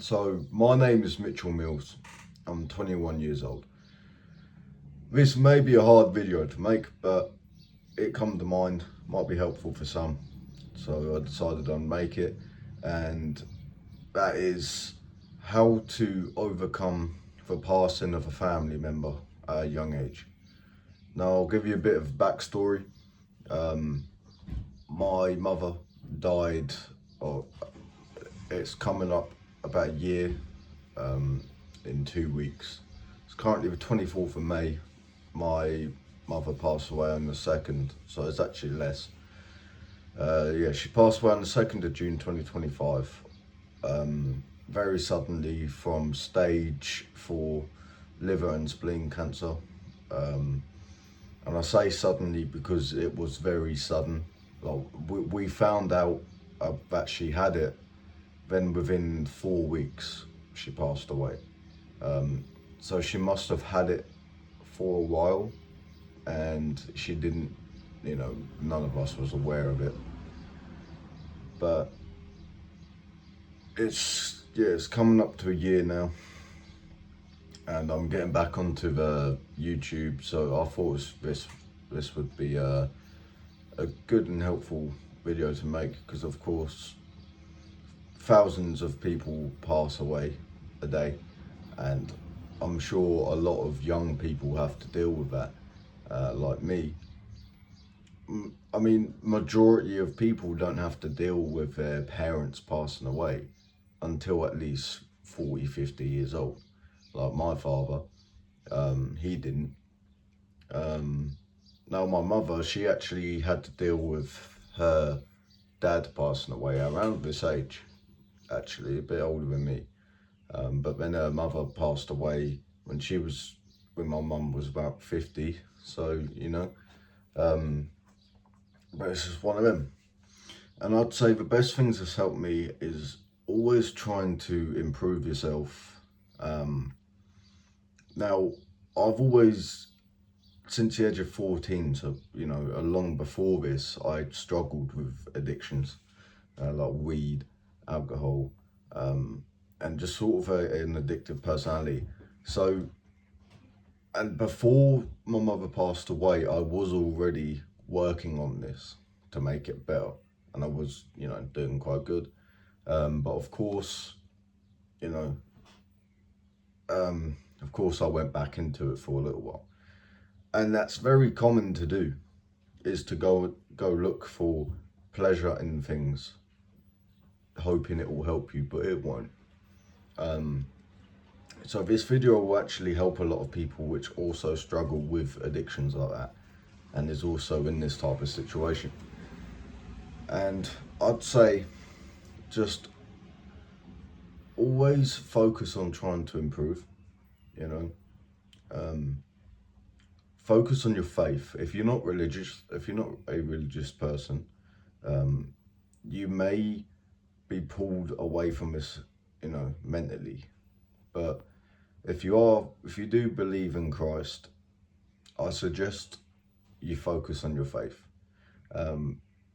So my name is Mitchell Mills. I'm 21 years old. This may be a hard video to make, but it come to mind, might be helpful for some. So I decided I'd make it, and that is how to overcome the passing of a family member at a young age. Now I'll give you a bit of backstory. My mother died, or it's coming up about a year in 2 weeks. It's currently the 24th of May. My mother passed away on the 2nd, so it's actually less. Yeah, she passed away on the 2nd of June 2025. Very suddenly from stage 4 liver and spleen cancer. And I say suddenly because it was very sudden. Like, we found out that she had it, then within 4 weeks she passed away. So she must have had it for a while, and she didn't, none of us was aware of it. But it's coming up to a year now, and I'm getting back onto the YouTube, so I thought this would be a good and helpful video to make, because of course thousands of people pass away a day, and I'm sure a lot of young people have to deal with that, like me. I mean, majority of people don't have to deal with their parents passing away until at least 40, 50 years old. Like my father, he didn't. Now my mother, she actually had to deal with her dad passing away around this age, actually a bit older than me. But then her mother passed away when my mum was about 50. So, but it's just one of them. And I'd say the best things that's helped me is always trying to improve yourself. Now, I've always, since the age of 14, so, long before this, I struggled with addictions, like weed, alcohol, and just sort of an addictive personality. So, and before my mother passed away, I was already working on this to make it better, and I was, doing quite good. But of course, I went back into it for a little while, and that's very common to do, is to go look for pleasure in things, hoping it will help you, but it won't. So this video will actually help a lot of people which also struggle with addictions like that, and is also in this type of situation. And I'd say just always focus on trying to improve, focus on your faith. If you're not a religious person, you may be pulled away from this, mentally. But if you do believe in Christ, I suggest you focus on your faith.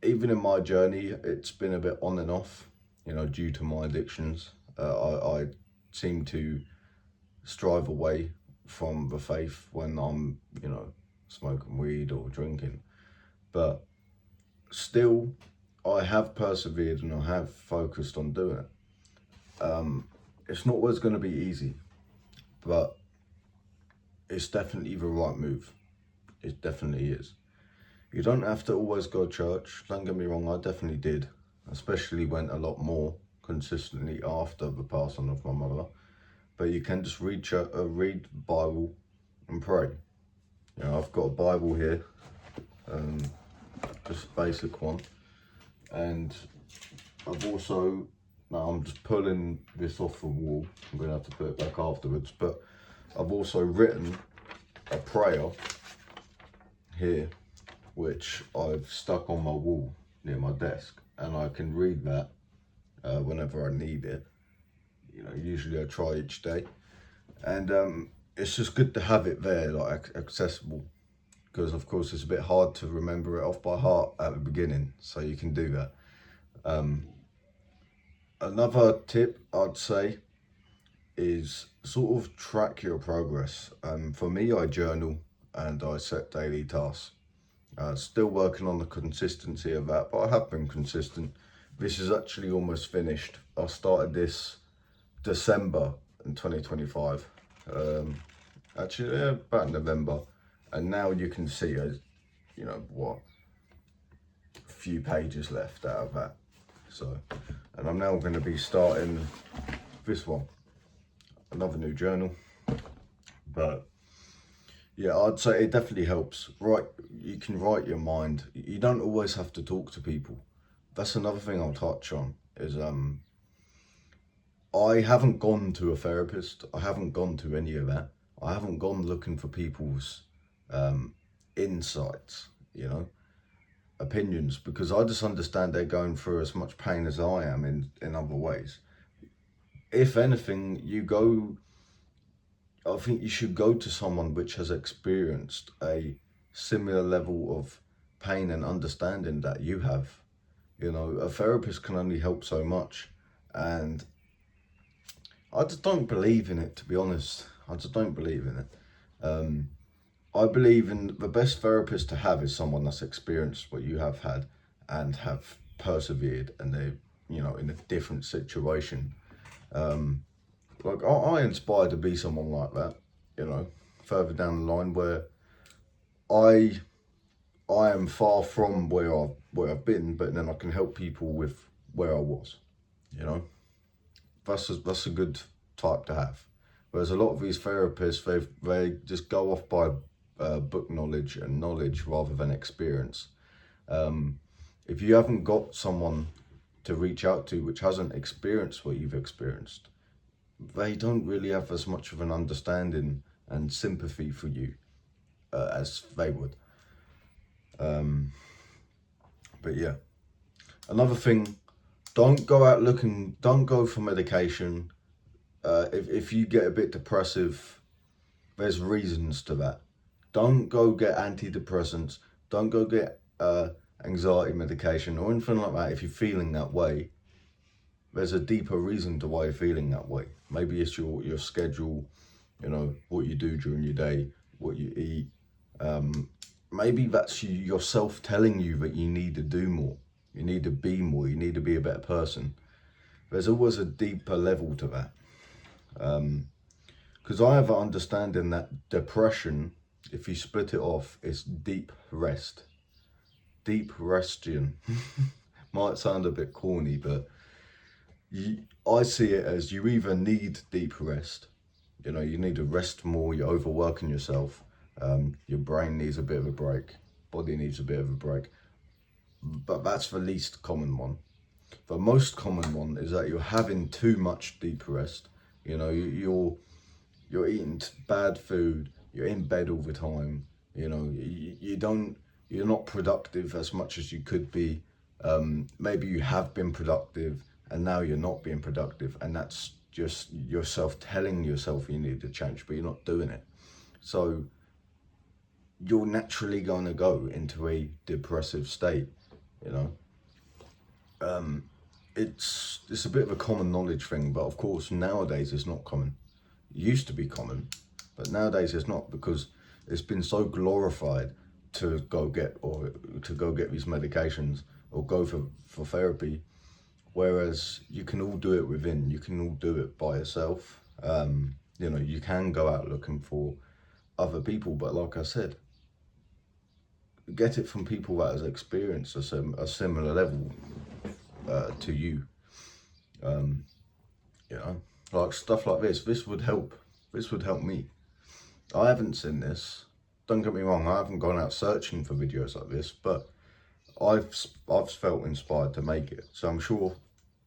Even in my journey, it's been a bit on and off, due to my addictions. I seem to strive away from the faith when I'm, smoking weed or drinking. But still, I have persevered and I have focused on doing it. It's not always going to be easy, but it's definitely the right move. It definitely is. You don't have to always go to church. Don't get me wrong, I definitely did. Especially went a lot more consistently after the passing of my mother. But you can just read Bible and pray. I've got a Bible here, just a basic one. And I've also, now I'm just pulling this off the wall. I'm going to have to put it back afterwards. But I've also written a prayer here, which I've stuck on my wall near my desk, and I can read that whenever I need it. Usually I try each day, and it's just good to have it there, like accessible, because of course it's a bit hard to remember it off by heart at the beginning, so you can do that. Another tip I'd say is sort of track your progress. For me, I journal and I set daily tasks. Still working on the consistency of that, but I have been consistent. This is actually almost finished. I started this December in 2025. Actually, yeah, about November. And now you can see, you know, what, a few pages left out of that. So, and I'm now going to be starting this one, another new journal. But yeah, I'd say it definitely helps. Right, you can write your mind. You don't always have to talk to people. That's another thing I'll touch on is I haven't gone to a therapist. I haven't gone to any of that. I haven't gone looking for people's insights, you know, opinions, because I just understand they're going through as much pain as I am in other ways. If anything, I think you should go to someone which has experienced a similar level of pain and understanding that you have. You know, a therapist can only help so much. And I just don't believe in it, to be honest. I just don't believe in it. I believe in the best therapist to have is someone that's experienced what you have had and have persevered, and they, you know, in a different situation. Like I inspire to be someone like that, you know, further down the line where I I am far from where I've been, but then I can help people with where I was, you know. That's a good type to have. Whereas a lot of these therapists, they just go off by book knowledge and knowledge rather than experience. If you haven't got someone to reach out to which hasn't experienced what you've experienced, they don't really have as much of an understanding and sympathy for you as they would. But yeah, another thing, don't go out looking, don't go for medication. If you get a bit depressive, there's reasons to that. Don't go get antidepressants. Don't go get anxiety medication or anything like that if you're feeling that way. There's a deeper reason to why you're feeling that way. Maybe it's your schedule, you know, what you do during your day, what you eat. Maybe that's yourself telling you that you need to do more, you need to be more, you need to be a better person. There's always a deeper level to that. Because I have an understanding that depression, if you split it off, is deep rest. Deep restion. Might sound a bit corny, but I see it as you either need deep rest, you know, you need to rest more, you're overworking yourself, your brain needs a bit of a break, body needs a bit of a break, but that's the least common one. The most common one is that you're having too much deep rest, you know, you're eating bad food, you're in bed all the time, you know, you're not productive as much as you could be. Maybe you have been productive and now you're not being productive, and that's just yourself telling yourself you need to change, but you're not doing it. So you're naturally going to go into a depressive state, you know. It's a bit of a common knowledge thing, but of course nowadays it's not common. It used to be common, but nowadays it's not, because it's been so glorified to go get these medications or go for therapy. Whereas you can all do it within, you can all do it by yourself. You know, you can go out looking for other people, but like I said, get it from people that has experienced a similar level to you. You know, like stuff like this would help. This would help me. I haven't seen this. Don't get me wrong, I haven't gone out searching for videos like this, but I've felt inspired to make it. So I'm sure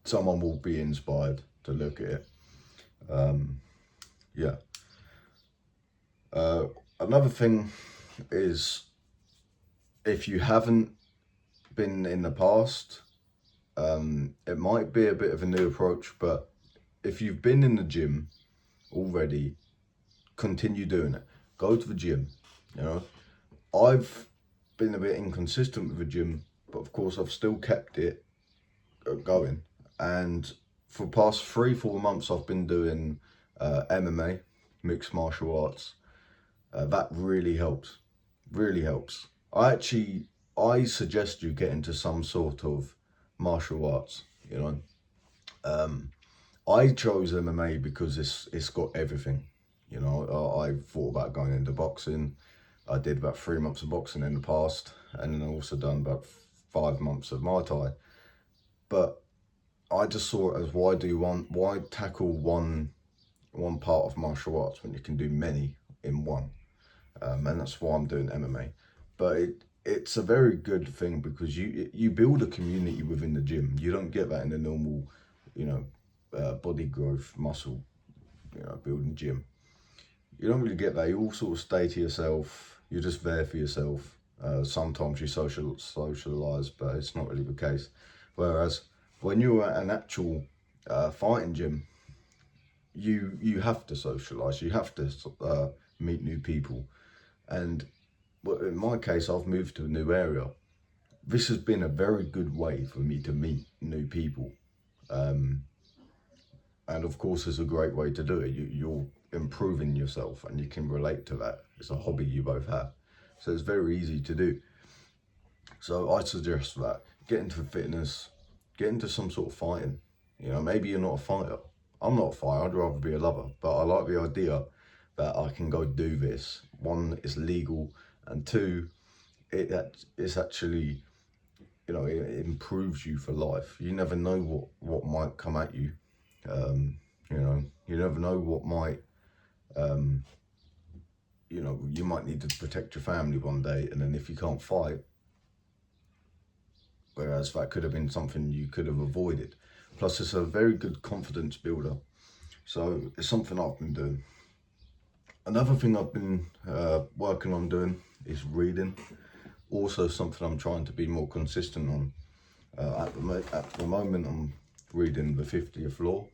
someone will be inspired to look at it. Yeah. Another thing is, if you haven't been in the past, it might be a bit of a new approach, but if you've been in the gym already, continue doing it. Go to the gym, you know. I've been a bit inconsistent with the gym, but of course I've still kept it going. And for the past 3-4 months I've been doing MMA, mixed martial arts. That really helps. Really helps. I suggest you get into some sort of martial arts. You know, I chose MMA because it's got everything. You know, I thought about going into boxing. I did about 3 months of boxing in the past, and then I also done about 5 months of Muay Thai. But I just saw it as why tackle one part of martial arts when you can do many in one, and that's why I'm doing MMA. But it's a very good thing because you build a community within the gym. You don't get that in the normal, you know, body growth, muscle, you know, building gym. You don't really get that. You all sort of stay to yourself. You're just there for yourself. Sometimes you socialize, but it's not really the case. Whereas when you're at an actual fighting gym, you have to socialize. You have to meet new people. And in my case, I've moved to a new area. This has been a very good way for me to meet new people. And of course, it's a great way to do it. You're improving yourself and you can relate to that. It's a hobby you both have. So it's very easy to do. So I suggest that. Get into fitness, get into some sort of fighting. You know, maybe you're not a fighter. I'm not a fighter, I'd rather be a lover. But I like the idea that I can go do this. One, it's legal, and two, it's actually, you know, it improves you for life. You never know what might come at you. You know, you never know what might, you know, you might need to protect your family one day, and then if you can't fight, whereas that could have been something you could have avoided. Plus, it's a very good confidence builder. So it's something I've been doing. Another thing I've been working on doing is reading. Also something I'm trying to be more consistent on. At the moment, I'm reading the 50th Law.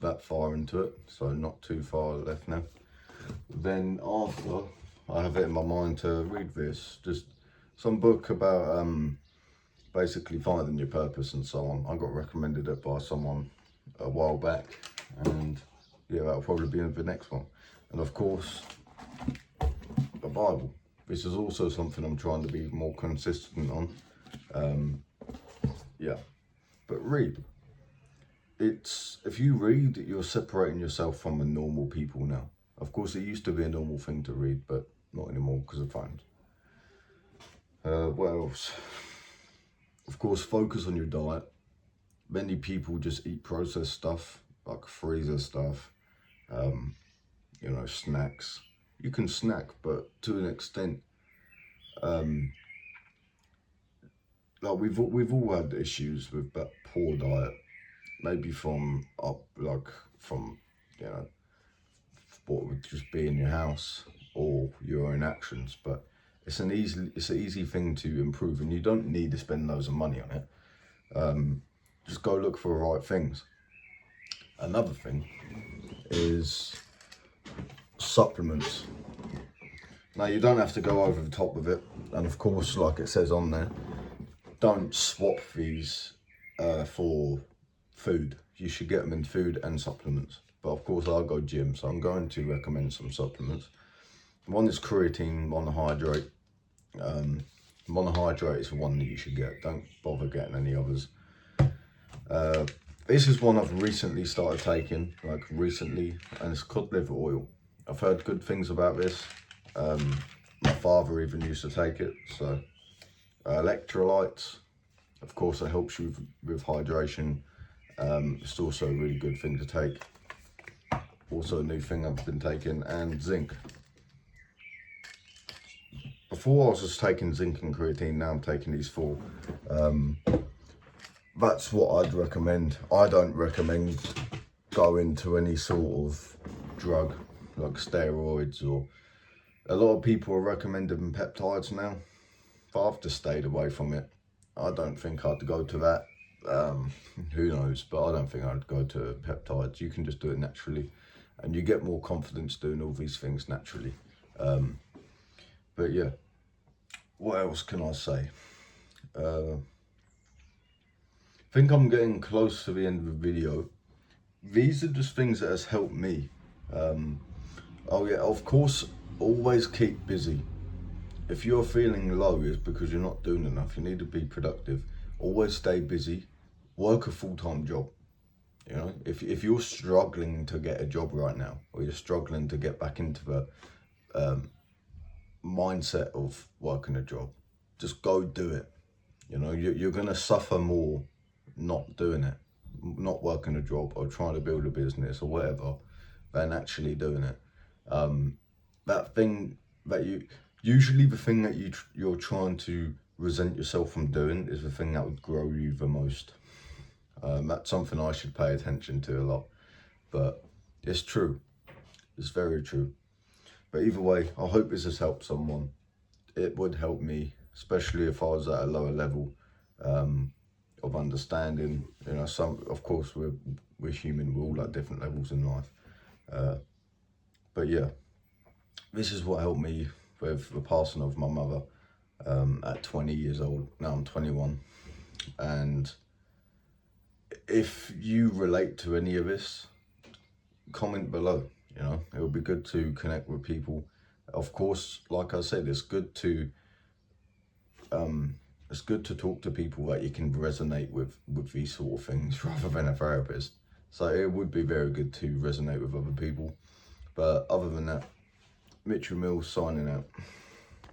That far into it, so not too far left now. Then after, I have it in my mind to read this, just some book about basically finding your purpose and so on. I got recommended it by someone a while back, and yeah, that'll probably be the next one. And of course, the Bible. This is also something I'm trying to be more consistent on. Yeah, but read. If you read, you're separating yourself from the normal people now. Of course, it used to be a normal thing to read, but not anymore because of phones. What else? Of course, focus on your diet. Many people just eat processed stuff, like freezer stuff, you know, snacks. You can snack, but to an extent, like we've all had issues with that poor diet. Maybe from you know, what would just be in your house or your own actions, but it's an easy thing to improve, and you don't need to spend loads of money on it. Just go look for the right things. Another thing is supplements. Now, you don't have to go over the top with it, and of course, like it says on there, don't swap these for food. You should get them in food and supplements. But of course, I'll go gym, so I'm going to recommend some supplements. One is creatine monohydrate. Monohydrate is one that you should get. Don't bother getting any others. This is one I've recently started taking, and it's cod liver oil. I've heard good things about this. My father even used to take it. So electrolytes, of course, it helps you with hydration. It's also a really good thing to take. Also a new thing I've been taking, and zinc. Before I was just taking zinc and creatine, now I'm taking these four. That's what I'd recommend. I don't recommend going to any sort of drug like steroids, or a lot of people are recommending peptides now. But I've just stayed away from it. I don't think I'd go to that. Who knows, but I don't think I'd go to peptides. You can just do it naturally, and you get more confidence doing all these things naturally. But yeah, what else can I say? I think I'm getting close to the end of the video. these are just things that has helped me. Um, oh yeah, of course, always keep busy. If you're feeling low, it's because you're not doing enough. You need to be productive. Always stay busy. Work a full-time job. You know, if you're struggling to get a job right now, or you're struggling to get back into the um, mindset of working a job, just go do it. You know, you're going to suffer more not doing it, not working a job or trying to build a business or whatever, than actually doing it. That thing that you, usually the thing that you're trying to resent yourself from doing is the thing that would grow you the most. That's something I should pay attention to a lot, but it's true. It's very true. But either way, I hope this has helped someone. It would help me, especially if I was at a lower level of understanding. You know, some, of course, we're human. We're all at different levels in life. But yeah, this is what helped me with the passing of my mother at 20 years old. Now I'm 21, and if you relate to any of this, comment below. You know, it would be good to connect with people. Of course, like I said, it's good to talk to people that you can resonate with these sort of things rather than a therapist. So it would be very good to resonate with other people. But other than that, Mitchell Mills signing out.